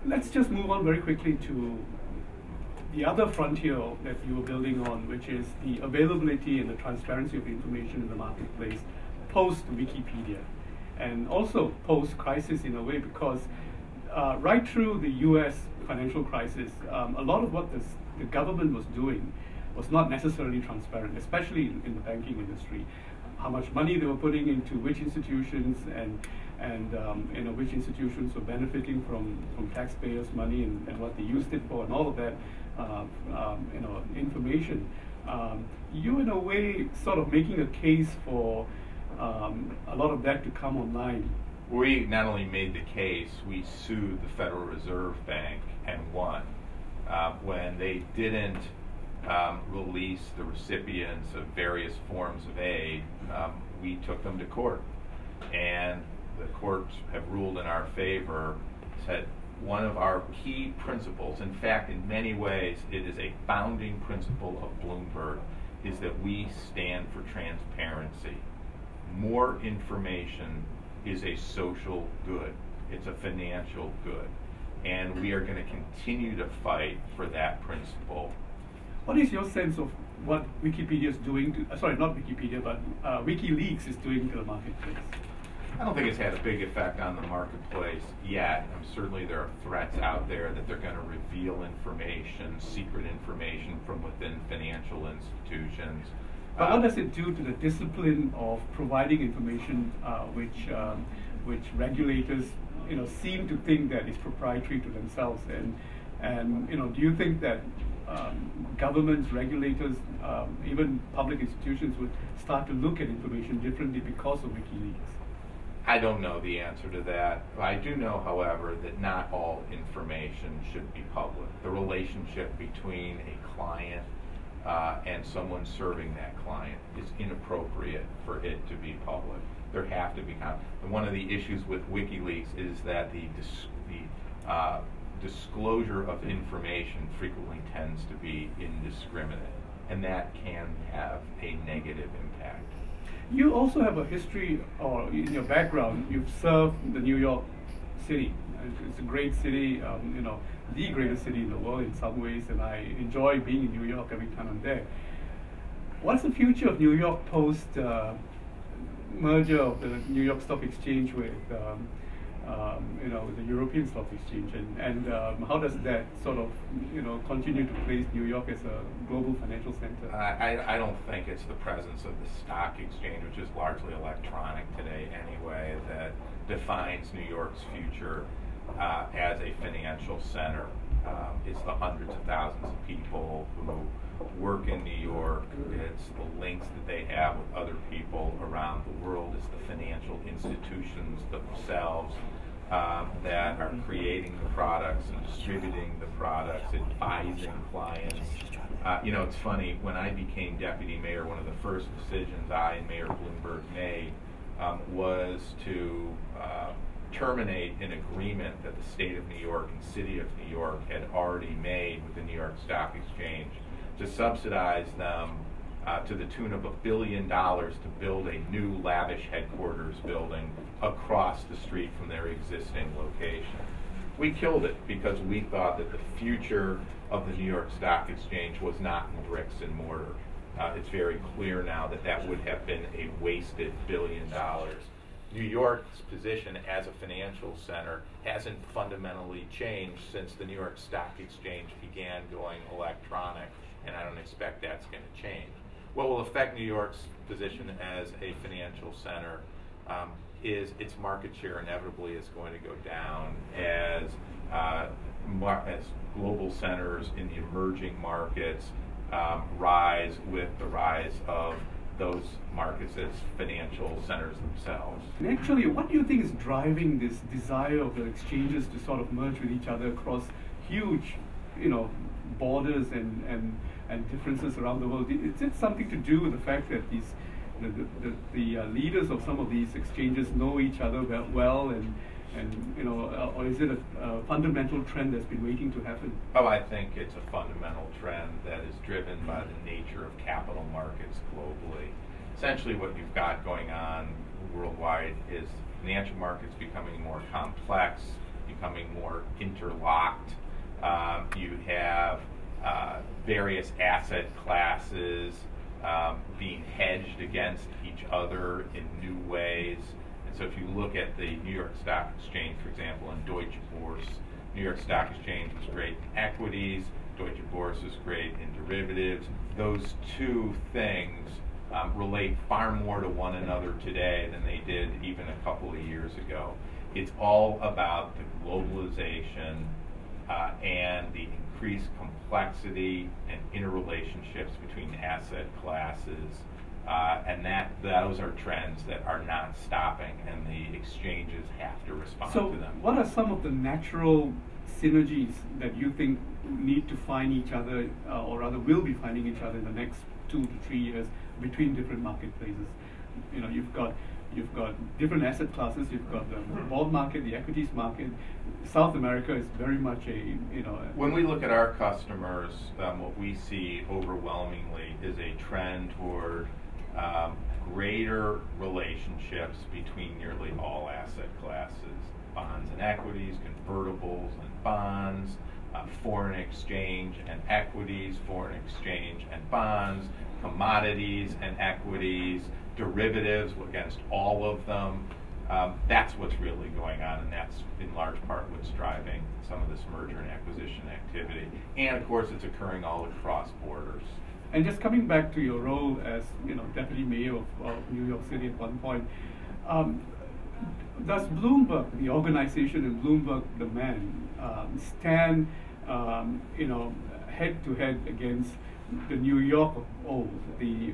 Let's just move on very quickly to the other frontier that you were building on, which is the availability and the transparency of information in the marketplace post-Wikipedia, and also post-crisis in a way, because right through the US financial crisis, a lot of what the government was doing was not necessarily transparent, especially in the banking industry. How much money they were putting into which institutions, and which institutions were benefiting from taxpayers' money, and what they used it for, and all of that information. You, in a way, sort of making a case for a lot of that to come online. We not only made the case, we sued the Federal Reserve Bank and won. When they didn't release the recipients of various forms of aid, we took them to court. And the courts have ruled in our favor, said one of our key principles, in fact, in many ways, it is a founding principle of Bloomberg, is that we stand for transparency. More information is a social good. It's a financial good. And we are going to continue to fight for that principle. What is your sense of what Wikipedia is doing to, sorry, not Wikipedia, but WikiLeaks is doing to the marketplace? I don't think it's had a big effect on the marketplace yet. Certainly there are threats out there that they're going to reveal information, secret information from within financial institutions. But what does it do to the discipline of providing information, which regulators, seem to think that is proprietary to themselves? And do you think that governments, regulators, even public institutions would start to look at information differently because of WikiLeaks? I don't know the answer to that. I do know, however, that not all information should be public. The relationship between a client and someone serving that client is inappropriate for it to be public. There have to be and one of the issues with WikiLeaks is that the disclosure of information frequently tends to be indiscriminate, and that can have a negative impact. You also have a history, or in your background, you've served the New York City. It's a great city, the greatest city in the world in some ways, and I enjoy being in New York every time I'm there. What's the future of New York post merger of the New York Stock Exchange with the European Stock Exchange, and how does that sort of continue to place New York as a global financial center? I don't think it's the presence of the stock exchange, which is largely electronic today anyway, that defines New York's future as a financial center. It's the hundreds of thousands of people who work in New York. It's the links that they have with other people around the world. It's the financial institutions themselves that are creating the products and distributing the products, advising clients. It's funny, when I became deputy mayor, one of the first decisions I and Mayor Bloomberg made was to terminate an agreement that the state of New York and city of New York had already made with the New York Stock Exchange to subsidize them to the tune of $1 billion to build a new lavish headquarters building across the street from their existing location. We killed it because we thought that the future of the New York Stock Exchange was not in bricks and mortar. It's very clear now that that would have been a wasted $1 billion. New York's position as a financial center hasn't fundamentally changed since the New York Stock Exchange began going electronic, and I don't expect that's going to change. What will affect New York's position as a financial center is its market share inevitably is going to go down as global centers in the emerging markets rise with the rise of those markets as financial centers themselves. And actually, what do you think is driving this desire of the exchanges to sort of merge with each other across huge, borders and differences around the world? Is it something to do with the fact that these the leaders of some of these exchanges know each other well, or is it a fundamental trend that's been waiting to happen? Oh, I think it's a fundamental trend that is driven by the nature of capital markets globally. Essentially what you've got going on worldwide is financial markets becoming more complex. You've becoming more interlocked. You have various asset classes being hedged against each other in new ways. And so if you look at the New York Stock Exchange, for example, and Deutsche Börse, New York Stock Exchange was great in equities, Deutsche Börse is great in derivatives. Those two things relate far more to one another today than they did even a couple of years ago. It's all about the globalization and the increased complexity and interrelationships between asset classes, and those are trends that are not stopping, and the exchanges have to respond to them. So what are some of the natural synergies that you think need to find each other, or rather will be finding each other in the next 2 to 3 years between different marketplaces? You know, you've got different asset classes. You've got the bond market, the equities market. South America is very much When we look at our customers, what we see overwhelmingly is a trend toward greater relationships between nearly all asset classes: bonds and equities, convertibles and bonds, foreign exchange and equities, foreign exchange and bonds, commodities and equities, derivatives against all of them. That's what's really going on, and that's in large part what's driving some of this merger and acquisition activity. And of course, it's occurring all across borders. And just coming back to your role as deputy mayor of New York City at one point, does Bloomberg, the organization, and Bloomberg, the man, stand head to head against the New York of old, the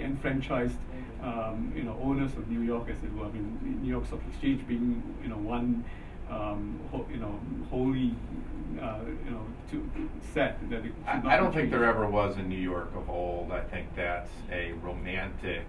enfranchised owners of New York, as it were? I mean, New York Stock Exchange being one wholly set that it should not I don't be think changed. there ever was a New York of old. I think that's a romantic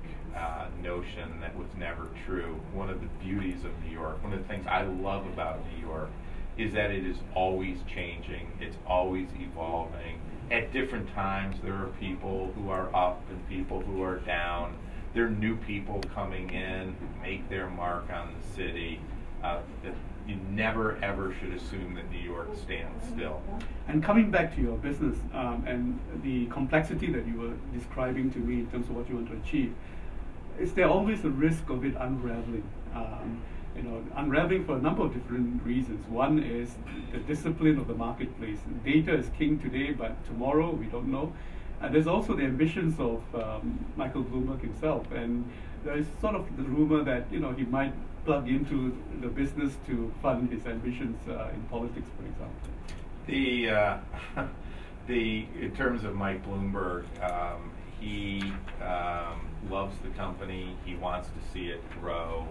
notion that was never true. One of the beauties of New York, one of the things I love about New York, is that it is always changing. It's always evolving. At different times, there are people who are up and people who are down. There are new people coming in who make their mark on the city. You never ever should assume that New York stands still. And coming back to your business and the complexity that you were describing to me in terms of what you want to achieve, is there always a risk of it unraveling? Unraveling for a number of different reasons. One is the discipline of the marketplace. Data is king today, but tomorrow we don't know. There's also the ambitions of Michael Bloomberg himself, and there is sort of the rumor that he might plug into the business to fund his ambitions in politics, for example. In terms of Mike Bloomberg, he loves the company. He wants to see it grow.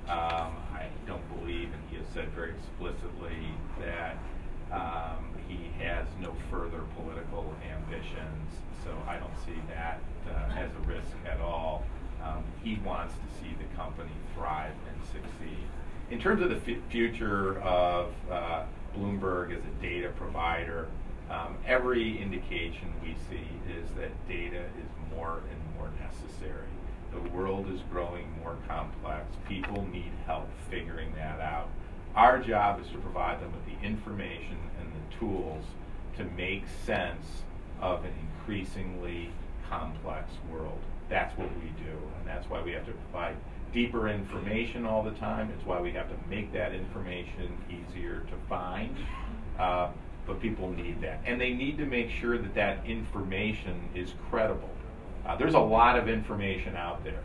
I don't believe, and he has said very explicitly, that he has no further political ambitions, so I don't see that as a risk at all. He wants to see the company thrive and succeed. In terms of the future of Bloomberg as a data provider, every indication we see is that data is more and more necessary. The world is growing more complex. People need help figuring that out. Our job is to provide them with the information and the tools to make sense of an increasingly complex world. That's what we do, and that's why we have to provide deeper information all the time. It's why we have to make that information easier to find. But people need that, and they need to make sure that that information is credible. There's a lot of information out there.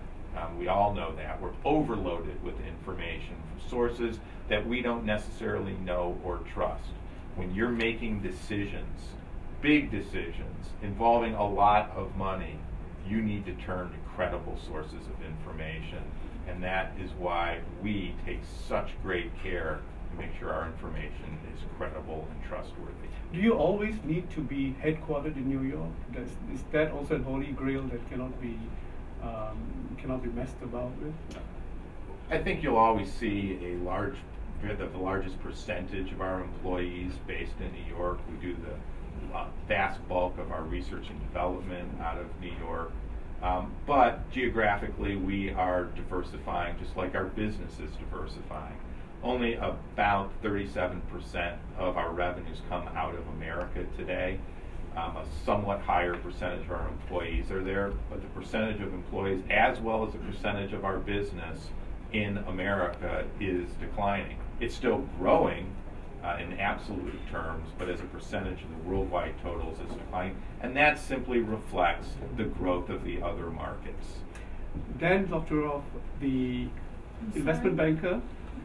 We all know that. We're overloaded with information from sources that we don't necessarily know or trust. When you're making decisions, big decisions, involving a lot of money, you need to turn to credible sources of information. And that is why we take such great care to make sure our information is credible and trustworthy. Do you always need to be headquartered in New York? Is that also a holy grail that cannot be messed about with? I think you'll always see the largest percentage of our employees based in New York. We do the vast bulk of our research and development out of New York. But geographically, we are diversifying just like our business is diversifying. only about 37% of our revenues come out of America today. A somewhat higher percentage of our employees are there, but the percentage of employees as well as the percentage of our business in America is declining. It's still growing in absolute terms, but as a percentage of the worldwide totals, it's declining. And that simply reflects the growth of the other markets. Dan Doctoroff, the investment banker,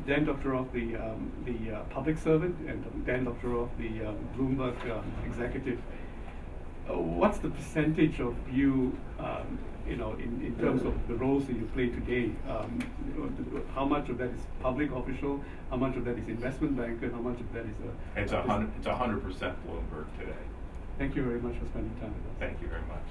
Dan Doctoroff, the public servant, and Dan Doctoroff, the Bloomberg executive. What's the percentage of you, in terms of the roles that you play today? How much of that is public official? How much of that is investment banker? How much of that is It's 100% Bloomberg today. Thank you very much for spending time with us. Thank you very much.